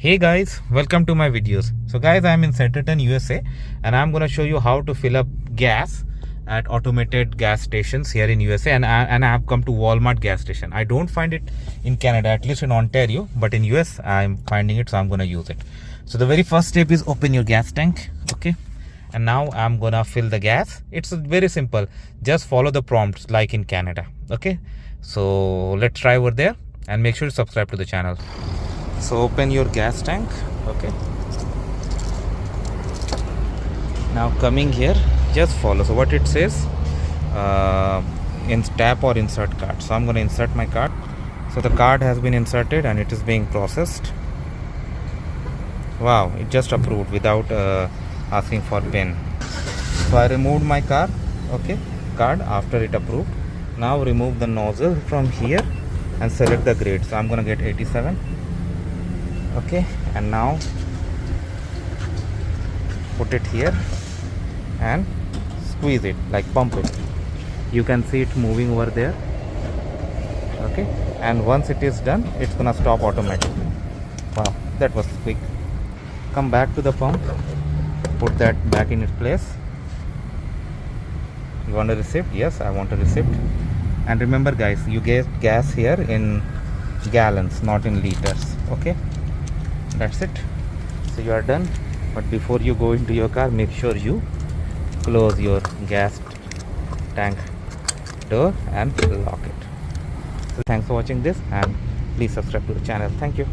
Hey guys, welcome to my videos. So guys, I'm in Centerton, USA, and I'm going to show you how to fill up gas at automated gas stations here in USA. And I have come to Walmart gas station. I don't find it in Canada, at least in Ontario, but in US I'm finding it, so I'm going to use it. So the very first step is open your gas tank. Okay, and now I'm gonna fill the gas. It's very simple, just follow the prompts like in Canada. Okay, so let's try over there and make sure to subscribe to the channel. So open your gas tank. Okay, now coming here, just follow. So what it says, in tap or insert card. So I'm going to insert my card. So the card has been inserted and it is being processed. Wow, it just approved without asking for pin. So I removed my card. Okay, card after it approved. Now remove the nozzle from here and select the grade. So I'm going to get 87. Okay, and now put it here and squeeze it, like pump it. You can see it moving over there. Okay, and once it is done, it's gonna stop automatically. Wow, that was quick. Come back to the pump, put that back in its place. You want a receipt? Yes, I want a receipt. And remember guys, you get gas here in gallons, not in liters. Okay, that's it. So you are done. But before you go into your car, make sure you close your gas tank door and lock it. So thanks for watching this, and please subscribe to the channel. Thank you.